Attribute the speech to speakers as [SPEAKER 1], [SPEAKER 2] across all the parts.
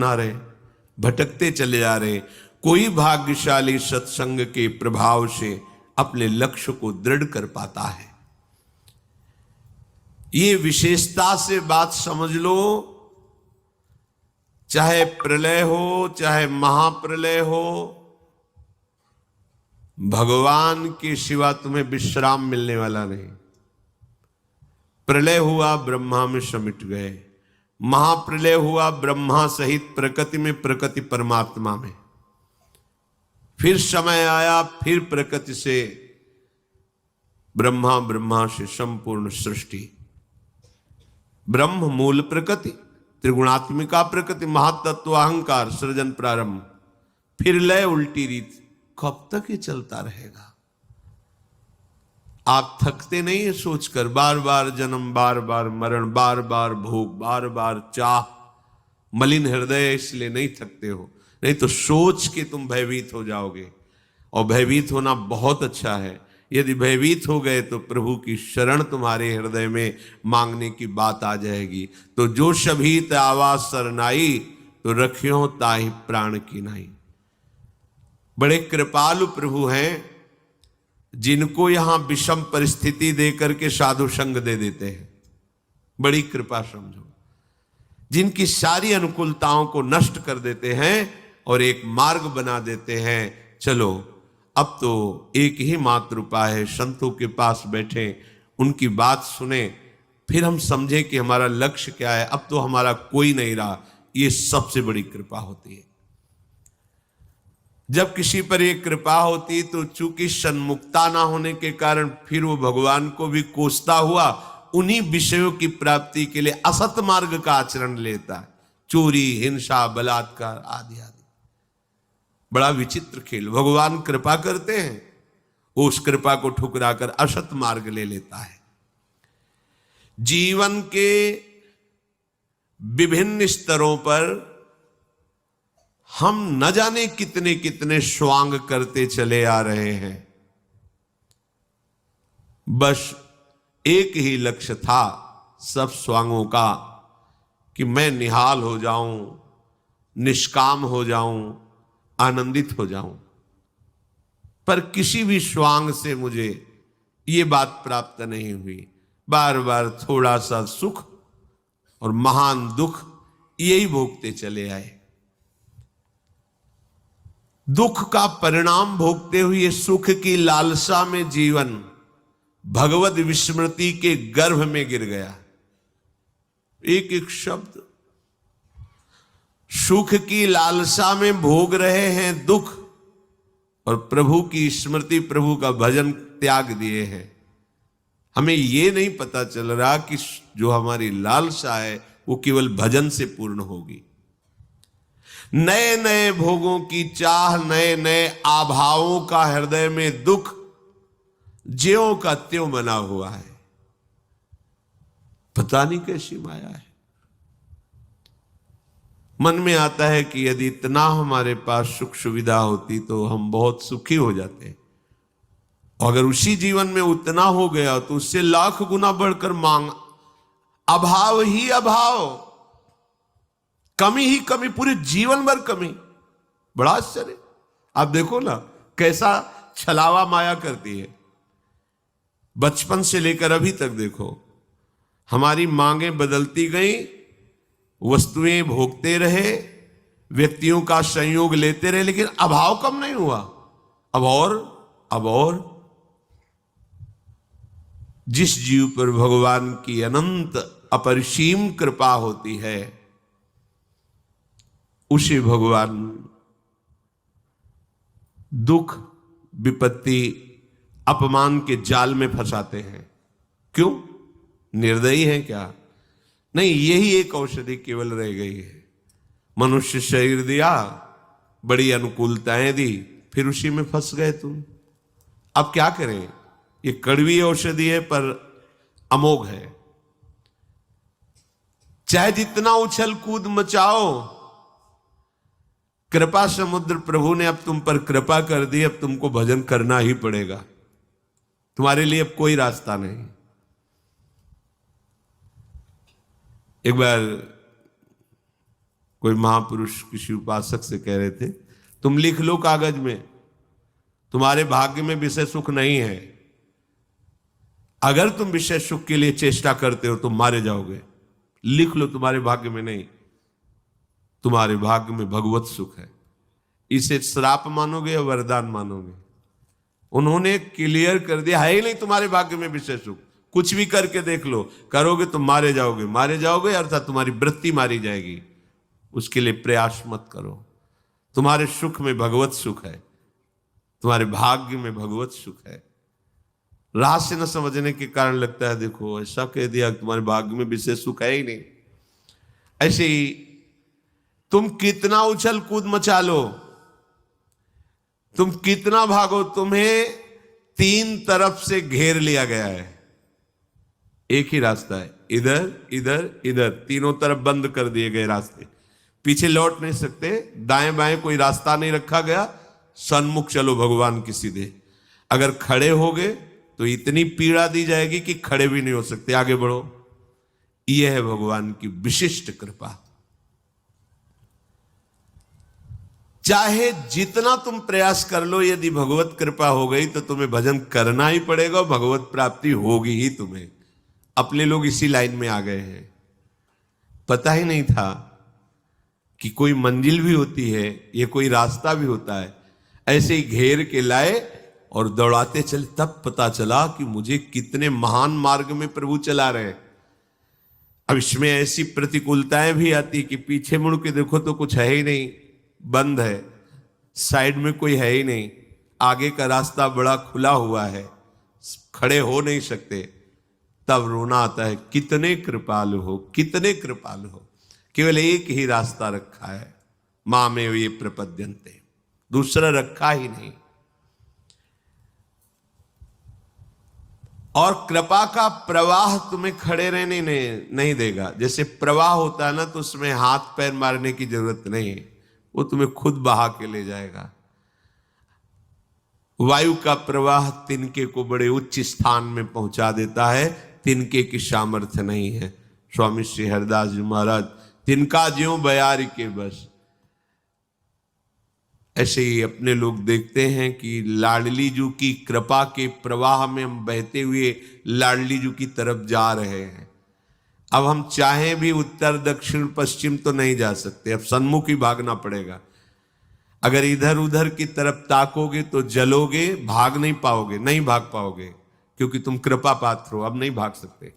[SPEAKER 1] ना रहे, भटकते चले जा रहे। कोई भाग्यशाली सत्संग के प्रभाव से अपने लक्ष्य को दृढ़ कर पाता है। ये विशेषता से बात समझ लो। चाहे प्रलय हो, चाहे महाप्रलय हो, भगवान के सिवा तुम्हें विश्राम मिलने वाला नहीं। प्रलय हुआ, ब्रह्मा में समिट गए। महाप्रलय हुआ, ब्रह्मा सहित प्रकृति में, प्रकृति परमात्मा में। फिर समय आया, फिर प्रकृति से ब्रह्मा, ब्रह्मा से संपूर्ण सृष्टि। ब्रह्म मूल प्रकृति, त्रिगुणात्मिका प्रकृति, महातत्व अहंकार, सृजन प्रारंभ, फिर लय, उल्टी रीत। कब तक ये चलता रहेगा? आप थकते नहीं है सोचकर? बार बार जन्म, बार बार मरण, बार बार भोग, बार बार चाह, मलिन हृदय इसलिए नहीं थकते हो। नहीं तो सोच के तुम भयभीत हो जाओगे, और भयभीत होना बहुत अच्छा है। यदि भयभीत हो गए तो प्रभु की शरण तुम्हारे हृदय में मांगने की बात आ जाएगी। तो जो शभीत आवाज सरनाई, तो रखियो ताहि प्राण की नाई। बड़े कृपालु प्रभु हैं, जिनको यहां विषम परिस्थिति देकर के साधु संग दे देते हैं। बड़ी कृपा समझो। जिनकी सारी अनुकूलताओं को नष्ट कर देते हैं और एक मार्ग बना देते हैं। चलो, अब तो एक ही मात्र उपाय है, संतों के पास बैठे, उनकी बात सुने, फिर हम समझें कि हमारा लक्ष्य क्या है। अब तो हमारा कोई नहीं रहा। ये सबसे बड़ी कृपा होती है। जब किसी पर एक कृपा होती तो चूंकि सन्मुखता ना होने के कारण फिर वो भगवान को भी कोसता हुआ उन्हीं विषयों की प्राप्ति के लिए असत मार्ग का आचरण लेता है। चोरी, हिंसा, बलात्कार आदि आदि। बड़ा विचित्र खेल। भगवान कृपा करते हैं, वो उस कृपा को ठुकराकर असत मार्ग ले लेता है। जीवन के विभिन्न स्तरों पर हम न जाने कितने कितने स्वांग करते चले आ रहे हैं। बस एक ही लक्ष्य था सब स्वांगों का, कि मैं निहाल हो जाऊं, निष्काम हो जाऊं, आनंदित हो जाऊं। पर किसी भी स्वांग से मुझे ये बात प्राप्त नहीं हुई। बार बार थोड़ा सा सुख और महान दुख यही भोगते चले आए। दुख का परिणाम भोगते हुए सुख की लालसा में जीवन भगवत विस्मृति के गर्भ में गिर गया। एक एक शब्द, सुख की लालसा में भोग रहे हैं दुख, और प्रभु की स्मृति, प्रभु का भजन त्याग दिए हैं। हमें यह नहीं पता चल रहा कि जो हमारी लालसा है वो केवल भजन से पूर्ण होगी। नए नए भोगों की चाह, नए नए आभावों का हृदय में दुख ज्यों का त्यों बना हुआ है। पता नहीं कैसी माया है। मन में आता है कि यदि इतना हमारे पास सुख सुविधा होती तो हम बहुत सुखी हो जाते। अगर उसी जीवन में उतना हो गया तो उससे लाख गुना बढ़कर मांग, अभाव ही अभाव, कमी ही कमी, पूरे जीवन भर कमी। बड़ा आश्चर्य। आप देखो ना कैसा छलावा माया करती है। बचपन से लेकर अभी तक देखो, हमारी मांगें बदलती गई, वस्तुएं भोगते रहे, व्यक्तियों का संयोग लेते रहे, लेकिन अभाव कम नहीं हुआ। अब और जिस जीव पर भगवान की अनंत अपरिसीम कृपा होती है उसे भगवान दुख, विपत्ति, अपमान के जाल में फंसाते हैं। क्यों? निर्दयी है क्या? नहीं, यही एक औषधि केवल रह गई है। मनुष्य शरीर दिया, बड़ी अनुकूलताएं दी, फिर उसी में फंस गए तुम। अब क्या करें? ये कड़वी औषधि है पर अमोघ है। चाहे जितना उछल कूद मचाओ, कृपा समुद्र प्रभु ने अब तुम पर कृपा कर दी। अब तुमको भजन करना ही पड़ेगा। तुम्हारे लिए अब कोई रास्ता नहीं। एक बार कोई महापुरुष किसी उपासक से कह रहे थे, तुम लिख लो कागज में, तुम्हारे भाग्य में विषय सुख नहीं है। अगर तुम विषय सुख के लिए चेष्टा करते हो तो मारे जाओगे। लिख लो, तुम्हारे भाग्य में नहीं, तुम्हारे भाग्य में भगवत सुख है। इसे श्राप मानोगे या वरदान मानोगे? उन्होंने क्लियर कर दिया, है ही नहीं तुम्हारे भाग्य में विषय सुख। कुछ भी करके देख लो, करोगे तो मारे जाओगे। मारे जाओगे अर्थात तुम्हारी वृत्ति मारी जाएगी। उसके लिए प्रयास मत करो। तुम्हारे सुख में भगवत सुख है, तुम्हारे भाग्य में भगवत सुख है। रहस्य न समझने के कारण लगता है देखो ऐसा कह दिया, तुम्हारे भाग्य में विषय सुख है ही नहीं। ऐसे ही तुम कितना उछल कूद मचा लो, तुम कितना भागो, तुम्हें 3 तरफ से घेर लिया गया है। एक ही रास्ता है, इधर इधर इधर, तीनों तरफ बंद कर दिए गए रास्ते। पीछे लौट नहीं सकते, दाएं बाएं कोई रास्ता नहीं रखा गया। सन्मुख चलो भगवान की सीधे। अगर खड़े होगे तो इतनी पीड़ा दी जाएगी कि खड़े भी नहीं हो सकते। आगे बढ़ो। यह है भगवान की विशिष्ट कृपा। चाहे जितना तुम प्रयास कर लो, यदि भगवत कृपा हो गई तो तुम्हें भजन करना ही पड़ेगा, भगवत प्राप्ति होगी ही तुम्हें। अपने लोग इसी लाइन में आ गए हैं। पता ही नहीं था कि कोई मंजिल भी होती है, ये कोई रास्ता भी होता है। ऐसे ही घेर के लाए और दौड़ाते चले, तब पता चला कि मुझे कितने महान मार्ग में प्रभु चला रहे। अब इसमें ऐसी प्रतिकूलताएं भी आती कि पीछे मुड़ के देखो तो कुछ है ही नहीं, बंद है, साइड में कोई है ही नहीं, आगे का रास्ता बड़ा खुला हुआ है, खड़े हो नहीं सकते। तब रोना आता है, कितने कृपालु हो, कितने कृपालु हो। केवल एक ही रास्ता रखा है, मां में ये प्रपद्यन्ते, दूसरा रखा ही नहीं। और कृपा का प्रवाह तुम्हें खड़े रहने नहीं देगा। जैसे प्रवाह होता है ना, तो उसमें हाथ पैर मारने की जरूरत नहीं है, वो तुम्हें खुद बहा के ले जाएगा। वायु का प्रवाह तिनके को बड़े उच्च स्थान में पहुंचा देता है, तिनके की सामर्थ्य नहीं है। स्वामी श्री हरिदास जी महाराज, तिनका ज्यों बयार के बस। ऐसे ही अपने लोग देखते हैं कि लाडली जू की कृपा के प्रवाह में हम बहते हुए लाडली जू की तरफ जा रहे हैं। अब हम चाहें भी उत्तर दक्षिण पश्चिम तो नहीं जा सकते, अब सन्मुख ही भागना पड़ेगा। अगर इधर उधर की तरफ ताकोगे तो जलोगे, भाग नहीं पाओगे, नहीं भाग पाओगे, क्योंकि तुम कृपा पात्र हो, अब नहीं भाग सकते।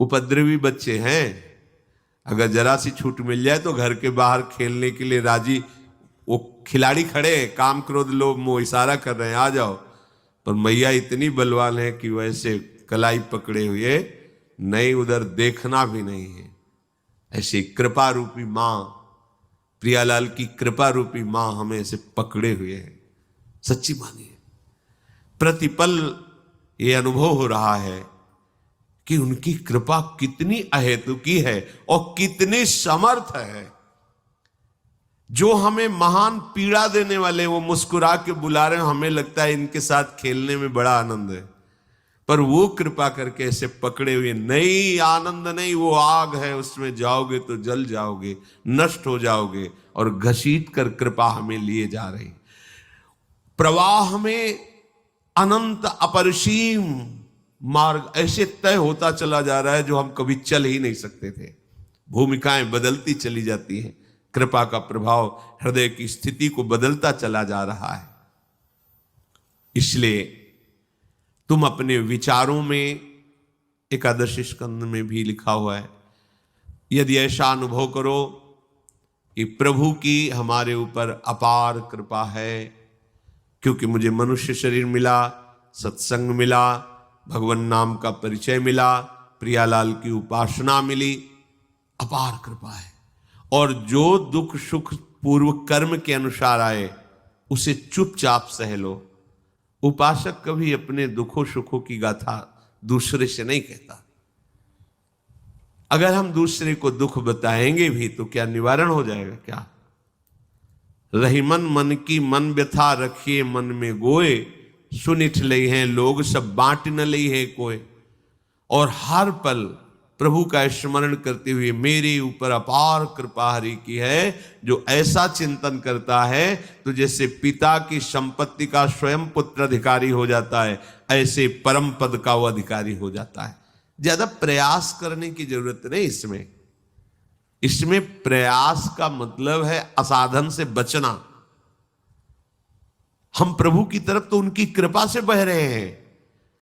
[SPEAKER 1] उपद्रवी बच्चे हैं, अगर जरा सी छूट मिल जाए तो घर के बाहर खेलने के लिए राजी, वो खिलाड़ी खड़े हैं, काम क्रोध लोभ मोह इशारा कर रहे हैं, आ जाओ। पर मैया इतनी बलवान है कि वैसे कलाई पकड़े हुए नहीं, उधर देखना भी नहीं है। ऐसी कृपा रूपी मां, प्रियालाल की कृपा रूपी मां हमें ऐसे पकड़े हुए हैं। सच्ची मानिए, प्रतिपल ये अनुभव हो रहा है कि उनकी कृपा कितनी अहेतुकी है और कितनी समर्थ है। जो हमें महान पीड़ा देने वाले वो मुस्कुरा के बुला रहे हैं, हमें लगता है इनके साथ खेलने में बड़ा आनंद है, पर वो कृपा करके ऐसे पकड़े हुए, नहीं आनंद नहीं, वो आग है, उसमें जाओगे तो जल जाओगे, नष्ट हो जाओगे। और घसीट कर कृपा हमें लिए जा रही, प्रवाह में अनंत अपरिसीम मार्ग ऐसे तय होता चला जा रहा है जो हम कभी चल ही नहीं सकते थे। भूमिकाएं बदलती चली जाती हैं, कृपा का प्रभाव हृदय की स्थिति को बदलता चला जा रहा है। इसलिए तुम अपने विचारों में, एकादश स्कंद में भी लिखा हुआ है, यदि ऐसा अनुभव करो कि प्रभु की हमारे ऊपर अपार कृपा है, क्योंकि मुझे मनुष्य शरीर मिला, सत्संग मिला, भगवान नाम का परिचय मिला, प्रियालाल की उपासना मिली, अपार कृपा है। और जो दुख सुख पूर्व कर्म के अनुसार आए उसे चुपचाप सह लो। उपासक कभी अपने दुखों सुखों की गाथा दूसरे से नहीं कहता। अगर हम दूसरे को दुख बताएंगे भी तो क्या निवारण हो जाएगा? क्या रही मन मन की मन व्यथा रखिए मन में गोए, सुनिठ लई हैं लोग सब बांट न लई है कोई। और हर पल प्रभु का स्मरण करते हुए मेरे ऊपर अपार कृपा हरि की है, जो ऐसा चिंतन करता है तो जैसे पिता की संपत्ति का स्वयं पुत्र अधिकारी हो जाता है, ऐसे परम पद का वो अधिकारी हो जाता है। ज्यादा प्रयास करने की जरूरत नहीं इसमें। इसमें प्रयास का मतलब है असाधन से बचना। हम प्रभु की तरफ तो उनकी कृपा से बह रहे हैं,